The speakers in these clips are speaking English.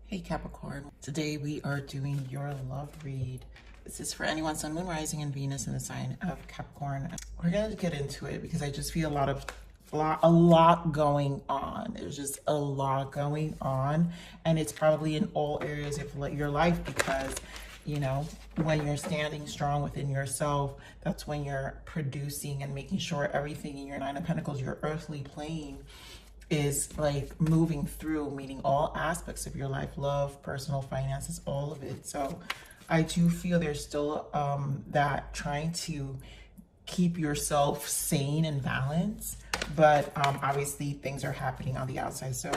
Hey Capricorn, today we are doing your love read. This is for anyone Sun, Moon, Rising, and Venus in the sign of Capricorn. We're gonna get into it because I just feel a lot going on. There's just a lot going on, and it's probably in all areas of your life because, you know, when you're standing strong within yourself, that's when you're producing and making sure everything in your Nine of Pentacles, your earthly plane, is like moving through, meaning all aspects of your life, love, personal finances, all of it. So I do feel there's still that trying to keep yourself sane and balanced, but obviously things are happening on the outside. So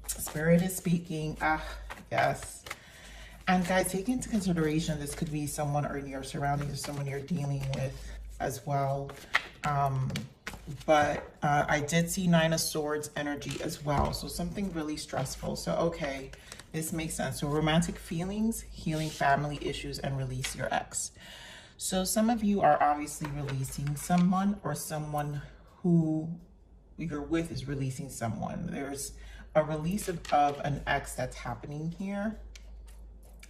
Spirit is speaking. Yes. And guys, take into consideration, this could be someone or in your surroundings or someone you're dealing with as well. But I did see Nine of Swords energy as well. So something really stressful. So, okay, this makes sense. So romantic feelings, healing family issues, and release your ex. So some of you are obviously releasing someone, or someone who you're with is releasing someone. There's a release of an ex that's happening here.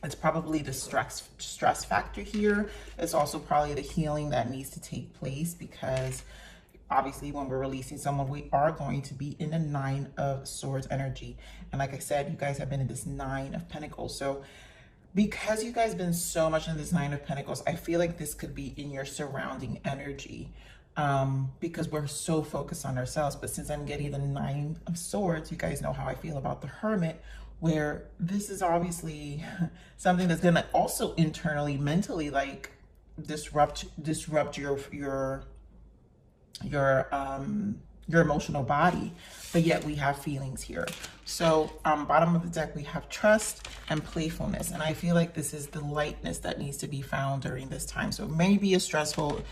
It's probably the stress factor here. It's also probably the healing that needs to take place, because obviously when we're releasing someone, we are going to be in a Nine of Swords energy. And like I said, you guys have been in this Nine of Pentacles. So because you guys have been so much in this Nine of Pentacles, I feel like this could be in your surrounding energy, because we're so focused on ourselves. But since I'm getting the Nine of Swords, you guys know how I feel about the Hermit, where this is obviously something that's going to also internally, mentally, like disrupt your emotional body, but yet we have feelings here. So bottom of the deck, we have trust and playfulness, and I feel like this is the lightness that needs to be found during this time. So maybe a stressful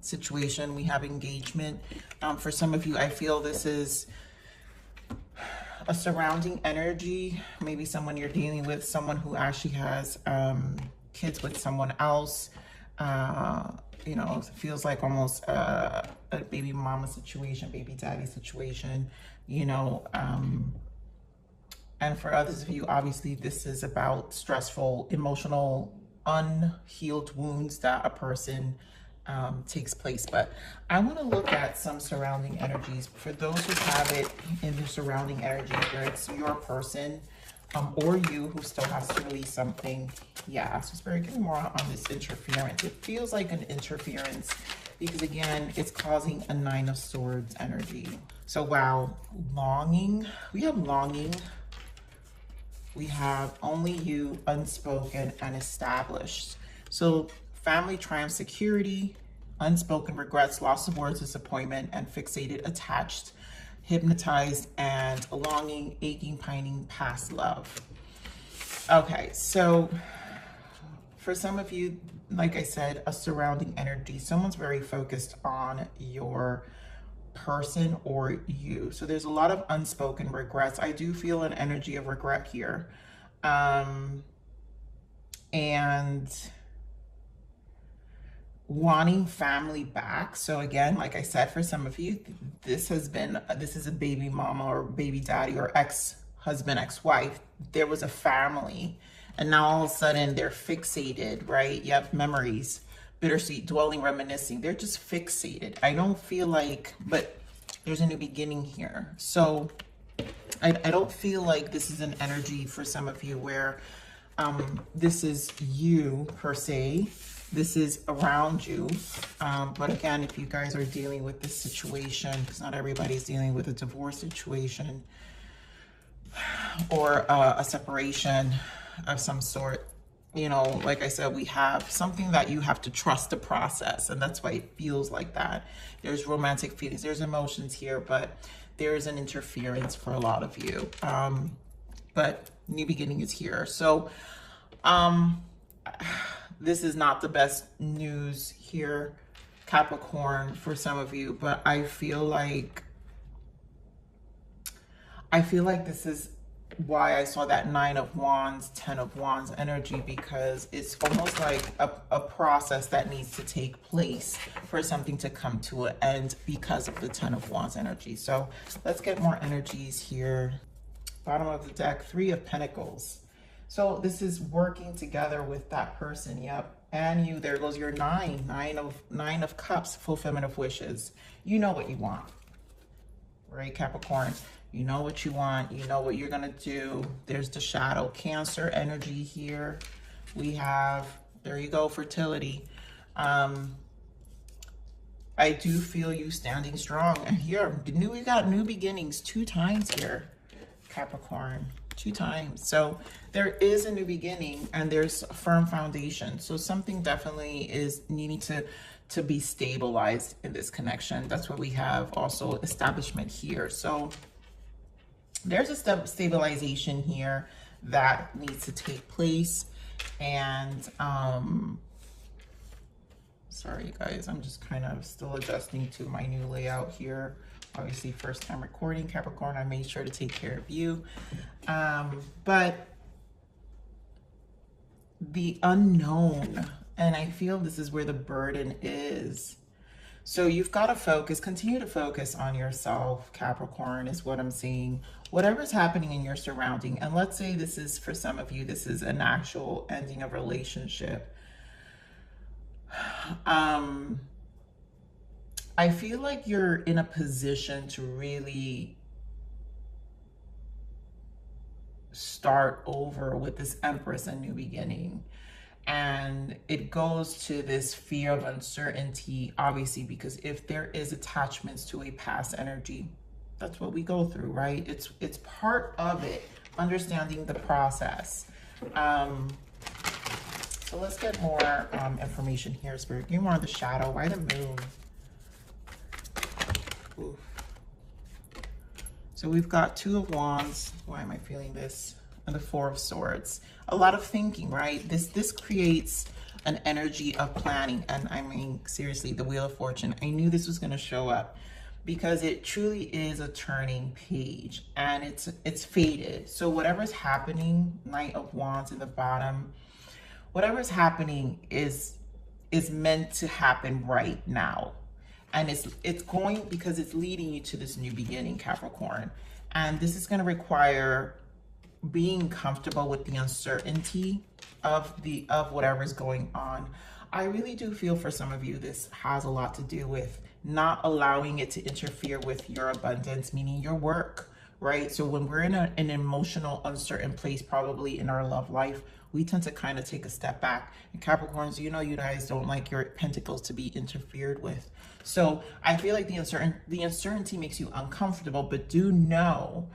situation. We have engagement. For some of you, I feel this is a surrounding energy, maybe someone you're dealing with, someone who actually has kids with someone else. You know, it feels like almost a baby mama situation, baby daddy situation, you know. And for others of you, obviously, this is about stressful, emotional, unhealed wounds that a person takes place. But I want to look at some surrounding energies. For those who have it in the surrounding energy, where it's your person, or you who still has to release something. Yeah, so Spirit, give me more on this interference. It feels like an interference because, again, it's causing a Nine of Swords energy. So, wow, longing. We have longing. We have only you, unspoken, and established. So, family, triumph, security, unspoken regrets, loss of words, disappointment, and fixated, attached, hypnotized, and longing, aching, pining, past love. Okay, so for some of you, like I said, a surrounding energy. Someone's very focused on your person or you. So there's a lot of unspoken regrets. I do feel an energy of regret here. And wanting family back. So again, like I said, for some of you, this is a baby mama or baby daddy or ex-husband, ex-wife. There was a family, and now all of a sudden they're fixated, right? You have memories, bittersweet, dwelling, reminiscing. They're just fixated. I don't feel like, but there's a new beginning here. So I don't feel like this is an energy for some of you where this is you per se. This is around you. But again, if you guys are dealing with this situation, because not everybody's dealing with a divorce situation or a separation of some sort, you know, like I said, we have something that you have to trust the process. And that's why it feels like that. There's romantic feelings, there's emotions here, but there is an interference for a lot of you. But new beginning is here. So, this is not the best news here, Capricorn, for some of you, but I feel like this is why I saw that Nine of Wands, 10 of Wands energy, because it's almost like a process that needs to take place for something to come to an end because of the 10 of Wands energy. So let's get more energies here. Bottom of the deck, Three of Pentacles. So this is working together with that person. Yep. And you, there goes your nine of cups, fulfillment of wishes. You know what you want, right, Capricorn? You know what you want. You know what you're going to do. There's the shadow, Cancer energy here. We have, there you go, fertility. I do feel you standing strong. And here, we got new beginnings 2 times here, Capricorn. 2 times. So there is a new beginning and there's a firm foundation. So something definitely is needing to be stabilized in this connection. That's what we have. Also establishment here. So there's a stabilization here that needs to take place. And sorry guys, I'm just kind of still adjusting to my new layout here. Obviously, first time recording, Capricorn, I made sure to take care of you. But the unknown, and I feel this is where the burden is. So you've got to focus, continue to focus on yourself, Capricorn, is what I'm seeing. Whatever's happening in your surrounding, and let's say this is, for some of you, this is an actual ending of relationship. I feel like you're in a position to really start over with this Empress, a new beginning. And it goes to this fear of uncertainty, obviously, because if there is attachments to a past energy, that's what we go through, right? It's part of it, understanding the process. So let's get more information here, Spirit. Give me more of the shadow. Why the moon? Oof. So we've got 2 of Wands. Why am I feeling this? And the 4 of Swords. A lot of thinking, right? This creates an energy of planning. And I mean, seriously, the Wheel of Fortune. I knew this was going to show up because it truly is a turning page and it's faded. So whatever's happening, Knight of Wands in the bottom, whatever's happening is meant to happen right now. And it's going, because it's leading you to this new beginning, Capricorn. And this is going to require being comfortable with the uncertainty of whatever's going on. I really do feel for some of you, this has a lot to do with not allowing it to interfere with your abundance, meaning your work, right? So when we're in an emotional, uncertain place, probably in our love life, we tend to kind of take a step back. And Capricorns, you know, you guys don't like your pentacles to be interfered with. So I feel like the uncertainty makes you uncomfortable, but do know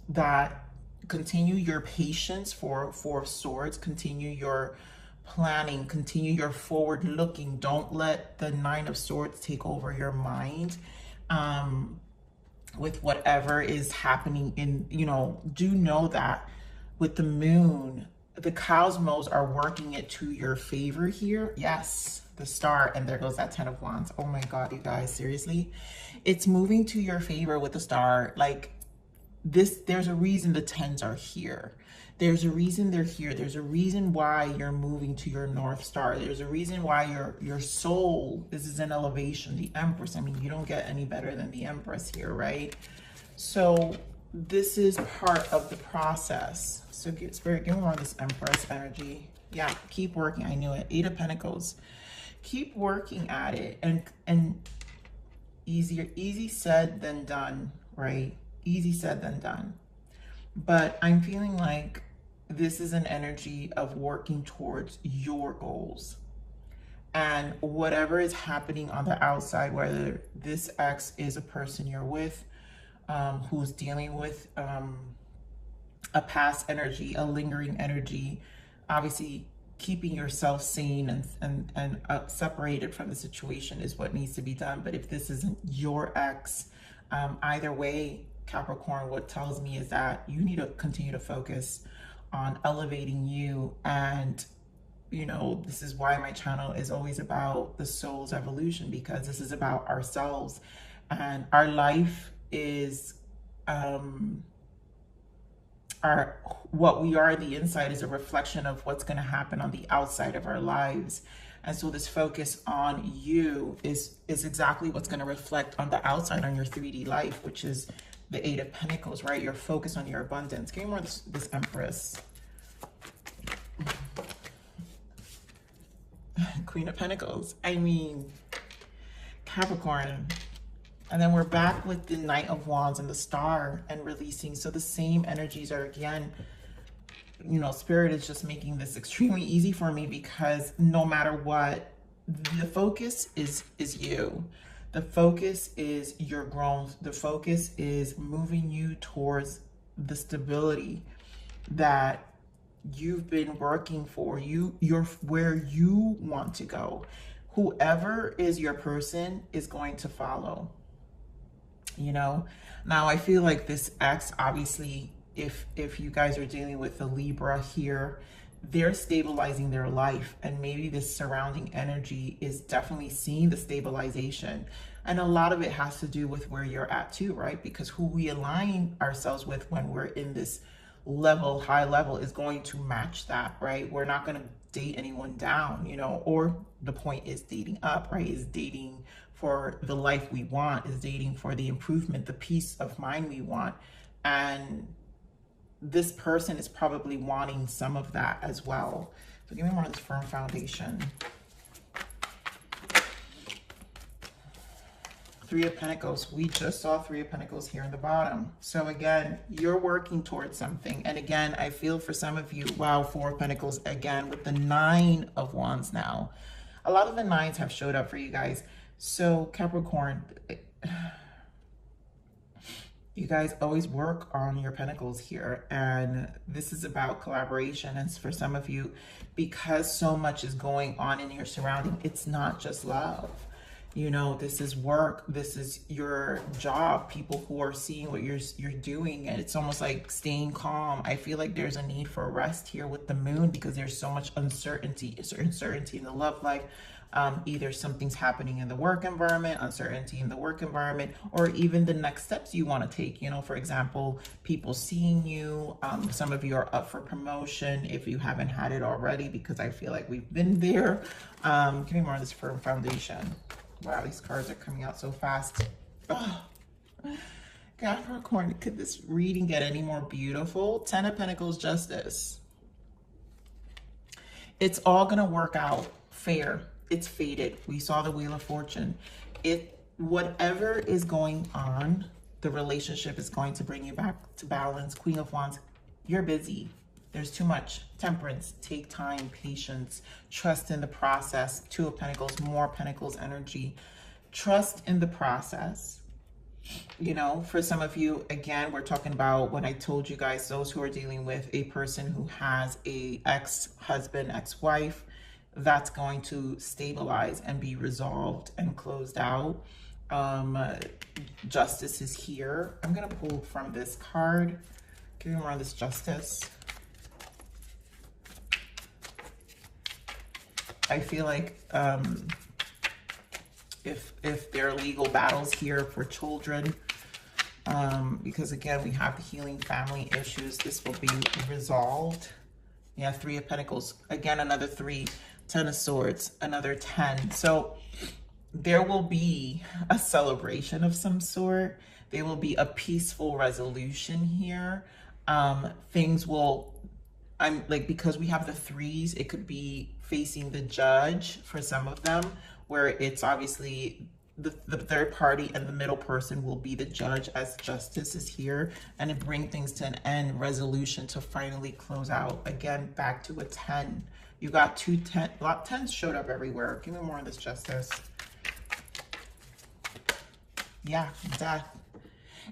that continue your patience for 4 of Swords, continue your planning, continue your forward looking. Don't let the 9 of Swords take over your mind with whatever is happening in, you know, do know that with the moon, the cosmos are working it to your favor here. Yes, the Star, and there goes that 10 of Wands. Oh my God, you guys, seriously? It's moving to your favor with the Star. Like this, there's a reason the 10s are here. There's a reason they're here. There's a reason why you're moving to your North Star. There's a reason why your soul, this is an elevation, the Empress. I mean, you don't get any better than the Empress here, right? So this is part of the process. So Spirit, give me more of this Empress energy. Yeah, keep working. I knew it. 8 of Pentacles. Keep working at it. And easy said than done, right? Easy said than done. But I'm feeling like this is an energy of working towards your goals. And whatever is happening on the outside, whether this ex is a person you're with, who's dealing with a past energy, a lingering energy, obviously keeping yourself sane and separated from the situation is what needs to be done. But if this isn't your ex, either way, Capricorn, what tells me is that you need to continue to focus on elevating you. And, you know, this is why my channel is always about the soul's evolution, because this is about ourselves. And our life is, what we are, the inside is a reflection of what's going to happen on the outside of our lives. And so this focus on you is exactly what's going to reflect on the outside, on your 3D life, which is the Eight of Pentacles, right? You're focused on your abundance. Give me more of this Empress. Queen of Pentacles. I mean, Capricorn. And then we're back with the Knight of Wands and the Star and releasing. So the same energies are again, you know, Spirit is just making this extremely easy for me, because no matter what, the focus is you. The focus is your growth. The focus is moving you towards the stability that you've been working for. You're where you want to go. Whoever is your person is going to follow, you know. Now I feel like this X, obviously, if you guys are dealing with the Libra here, they're stabilizing their life, and maybe this surrounding energy is definitely seeing the stabilization. And a lot of it has to do with where you're at too, right? Because who we align ourselves with when we're in this level, high level, is going to match that, right? We're not going to date anyone down, you know, or the point is dating up, right? Is dating for the life we want, is dating for the improvement, the peace of mind we want. And this person is probably wanting some of that as well. So give me more of this firm foundation. Three of Pentacles. We just saw Three of Pentacles here in the bottom. So again, you're working towards something. And again, I feel for some of you, wow, Four of Pentacles again with the Nine of Wands now. A lot of the nines have showed up for you guys. So Capricorn, you guys always work on your pentacles here, and this is about collaboration. And for some of you, because so much is going on in your surrounding, it's not just love. You know, this is work. This is your job. People who are seeing what you're doing, and it's almost like staying calm. I feel like there's a need for rest here with the moon, because there's so much uncertainty in the love life. Either something's happening in the work environment, uncertainty in the work environment, or even the next steps you want to take. You know, for example, people seeing you. Some of you are up for promotion if you haven't had it already, because I feel like we've been there. Give me more of this firm foundation. Wow, these cards are coming out so fast. Oh, Capricorn, could this reading get any more beautiful? Ten of Pentacles, Justice. It's all going to work out fair. It's fated. We saw the Wheel of Fortune. Whatever is going on, the relationship is going to bring you back to balance. Queen of Wands, you're busy. There's too much. Temperance, take time, patience, trust in the process. Two of Pentacles, more Pentacles energy. Trust in the process. You know, for some of you, again, we're talking about when I told you guys, those who are dealing with a person who has a ex-husband, ex-wife, that's going to stabilize and be resolved and closed out. Justice is here. I'm going to pull from this card. Give me more of this Justice. I feel like if there are legal battles here for children, because again, we have the healing family issues, this will be resolved. Yeah, Three of Pentacles. Again, another 3. 10 of Swords, another 10. So there will be a celebration of some sort. There will be a peaceful resolution here. Things will, because we have the 3s, it could be facing the judge for some of them, where it's obviously the third party and the middle person will be the judge as Justice is here, and it bring things to an end, resolution to finally close out. Again, back to a 10. You got 2 10, a lot 10s showed up everywhere. Give me more of this Justice. Yeah, death.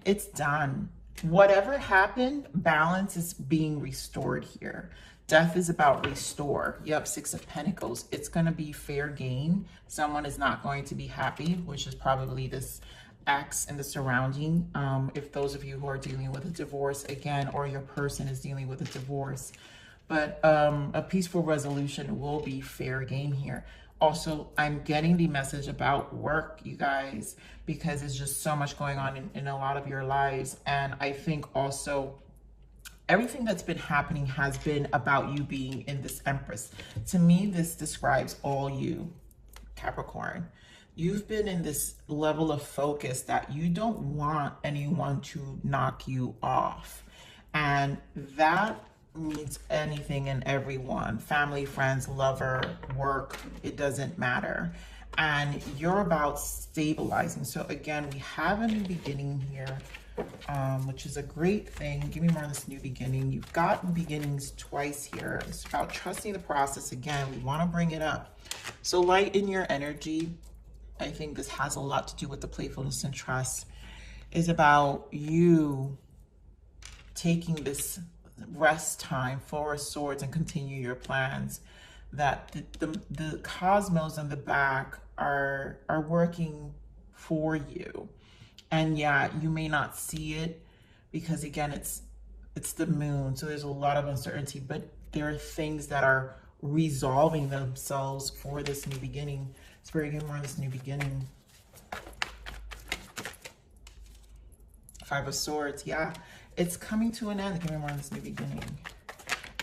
It's done. Whatever happened, balance is being restored here. Death is about restore. You have 6 of Pentacles. It's going to be fair game. Someone is not going to be happy, which is probably this X and the surrounding. If those of you who are dealing with a divorce again, or your person is dealing with a divorce. But a peaceful resolution will be fair game here. Also, I'm getting the message about work, you guys, because there's just so much going on in a lot of your lives. And I think also everything that's been happening has been about you being in this Empress. To me, this describes all you, Capricorn. You've been in this level of focus that you don't want anyone to knock you off. And that means anything and everyone, family, friends, lover, work, it doesn't matter. And you're about stabilizing. So again, we have a new beginning here, which is a great thing. Give me more of this new beginning. You've got beginnings twice here. It's about trusting the process. Again, we want to bring it up. So light in your energy. I think this has a lot to do with the playfulness and trust. Is about you taking this rest time, Four of Swords, and continue your plans. That the cosmos in the back are working for you. And yeah, you may not see it because again, it's the moon. So there's a lot of uncertainty, but there are things that are resolving themselves for this new beginning. Spirit, give me more of this new beginning. Five of Swords, yeah. It's coming to an end. Give me more of this new beginning.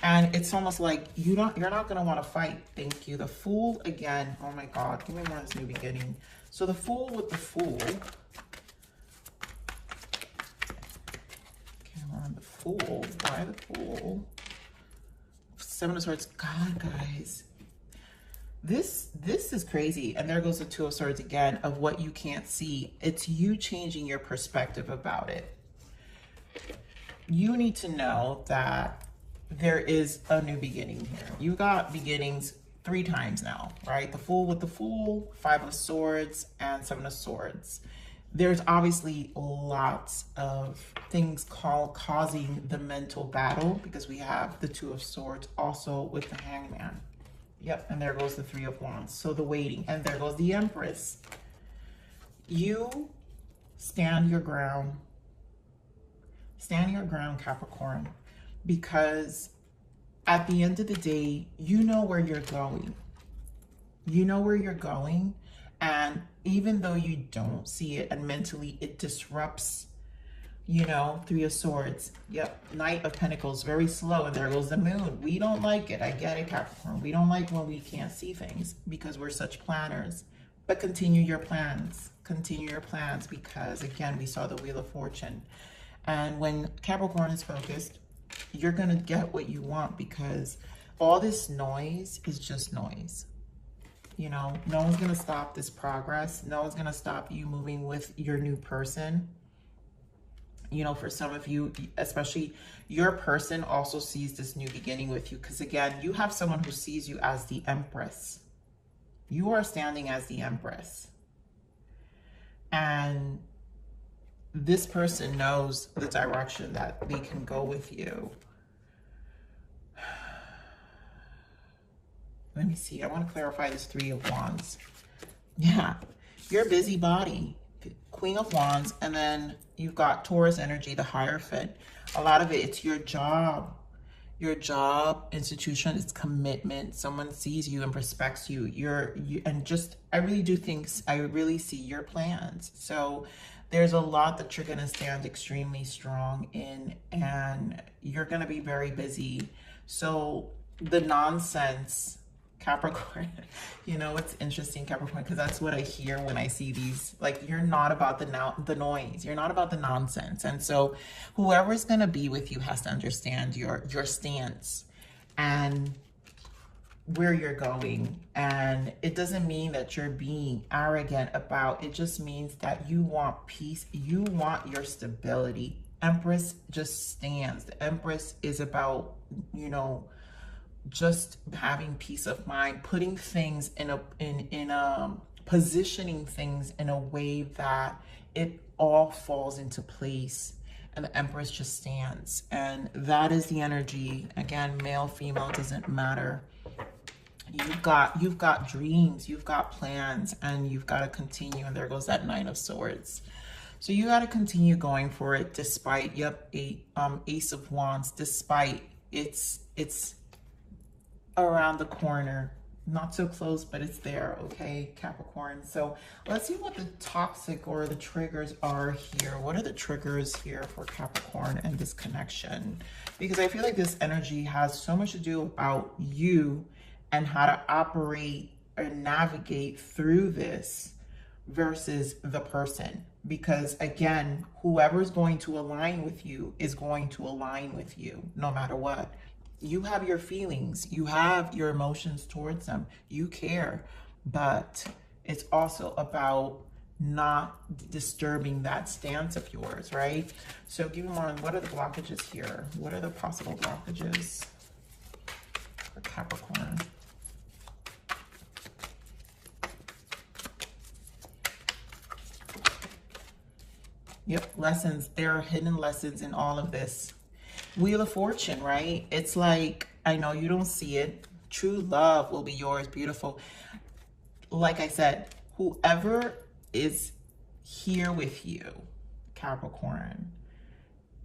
And it's almost like you're not going to want to fight. Thank you. The Fool again. Oh my God. Give me more of this new beginning. So the Fool with the Fool. Come on, the Fool. Why the Fool? Seven of Swords. God, guys. This is crazy. And there goes the Two of Swords again of what you can't see. It's you changing your perspective about it. You need to know that there is a new beginning here. You got beginnings 3 times now, right? The Fool with the Fool, Five of Swords, and Seven of Swords. There's obviously lots of things causing the mental battle because we have the Two of Swords also with the Hangman. Yep, and there goes the Three of Wands. So the waiting, and there goes the Empress. You stand your ground. Stand your ground, Capricorn. Because at the end of the day, you know where you're going. You know where you're going. And even though you don't see it and mentally it disrupts, you know, Three of Swords. Yep, Knight of Pentacles, very slow. And there goes the Moon. We don't like it. I get it, Capricorn. We don't like when we can't see things because we're such planners. But continue your plans. Continue your plans because, again, we saw the Wheel of Fortune. And when Capricorn is focused, you're going to get what you want because all this noise is just noise. You know, no one's going to stop this progress. No one's going to stop you moving with your new person. You know, for some of you, especially your person also sees this new beginning with you because, again, you have someone who sees you as the Empress. You are standing as the Empress. And this person knows the direction that they can go with you. Let me see. I want to clarify this Three of Wands. Yeah, you're a busybody. Queen of Wands. And then you've got Taurus energy, the Hierophant. A lot of it, it's your job. Your job, institution, it's commitment. Someone sees you and respects you. I really do think, I really see your plans. So there's a lot that you're going to stand extremely strong in, and you're going to be very busy. So the nonsense, Capricorn, you know, it's interesting, Capricorn, because that's what I hear when I see these. Like, you're not about the noise. You're not about the nonsense. And so whoever's going to be with you has to understand your stance and where you're going. And it doesn't mean that you're being arrogant about it. Just means that you want peace. You want your stability. Empress just stands. The Empress is about, you know, just having peace of mind, putting things positioning things in a way that it all falls into place. And the Empress just stands. And that is the energy. Again, male, female, doesn't matter. You've got dreams, you've got plans, and you've got to continue. And there goes that Nine of Swords. So you got to continue going for it despite, Ace of Wands, despite it's around the corner. Not so close, but it's there, okay, Capricorn? So let's see what the toxic or the triggers are here. What are the triggers here for Capricorn and this connection? Because I feel like this energy has so much to do about you and how to operate or navigate through this versus the person. Because again, whoever's going to align with you is going to align with you no matter what. You have your feelings, you have your emotions towards them, you care, but it's also about not disturbing that stance of yours, right? So give me more, what are the blockages here? What are the possible blockages for Capricorn? Yep, lessons. There are hidden lessons in all of this. Wheel of Fortune, right? It's like, I know you don't see it. True love will be yours. Beautiful. Like I said, whoever is here with you, Capricorn,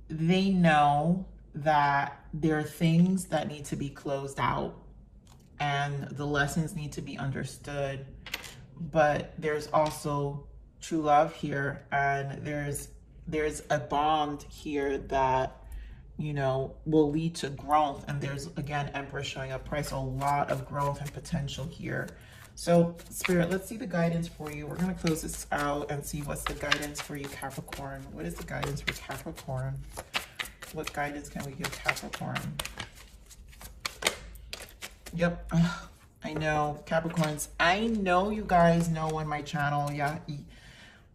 they know that there are things that need to be closed out and the lessons need to be understood. But there's also true love here, and there's a bond here that, you know, will lead to growth. And there's, again, Empress showing up, right? So a lot of growth and potential here. So Spirit, let's see the guidance for you. We're going to close this out and see what's the guidance for you, Capricorn. What is the guidance for Capricorn? What guidance can we give Capricorn? Yep. I know, Capricorns. I know you guys know on my channel. Yeah.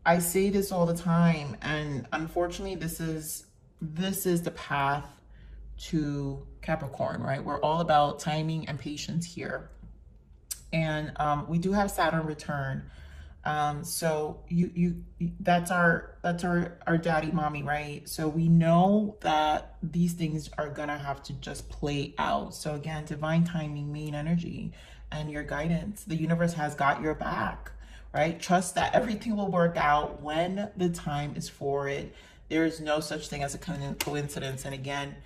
I say this all the time, and unfortunately this is the path to Capricorn, right? We're all about timing and patience here. And we do have Saturn return. So that's our daddy mommy, right? So we know that these things are gonna have to just play out. So again, divine timing, main energy, and your guidance. The universe has got your back, right? Trust that everything will work out when the time is for it. There is no such thing as a coincidence. And again,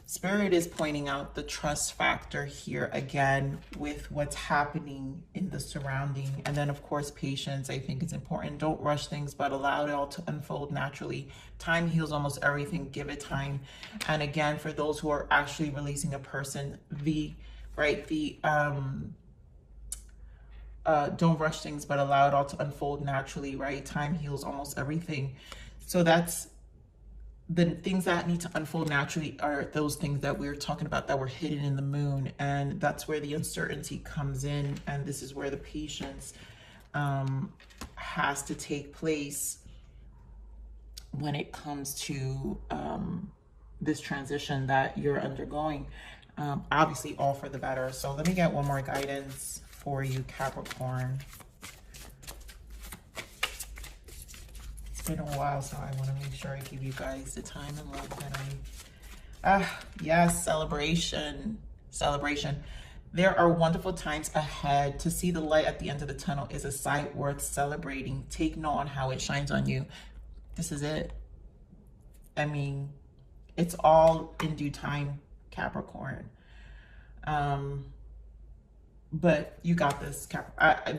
Spirit is pointing out the trust factor here again with what's happening in the surrounding. And then of course, patience, I think is important. Don't rush things, but allow it all to unfold naturally. Time heals almost everything. Give it time. And again, for those who are actually releasing a person, don't rush things, but allow it all to unfold naturally, right? Time heals almost everything. So that's the things that need to unfold naturally are those things that we're talking about that were hidden in the moon. And that's where the uncertainty comes in. And this is where the patience has to take place when it comes to this transition that you're undergoing. Obviously all for the better. So let me get one more guidance for you, Capricorn. It's been a while, so I want to make sure I give you guys the time and love that yes, celebration. There are wonderful times ahead. To see the light at the end of the tunnel is a sight worth celebrating. Take note on how it shines on you. This is it. I mean, it's all in due time, Capricorn. But you got this,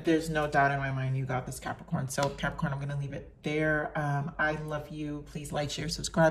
there's no doubt in my mind you got this, Capricorn. So Capricorn, I'm going to leave it there. I love you. Please like, share, subscribe.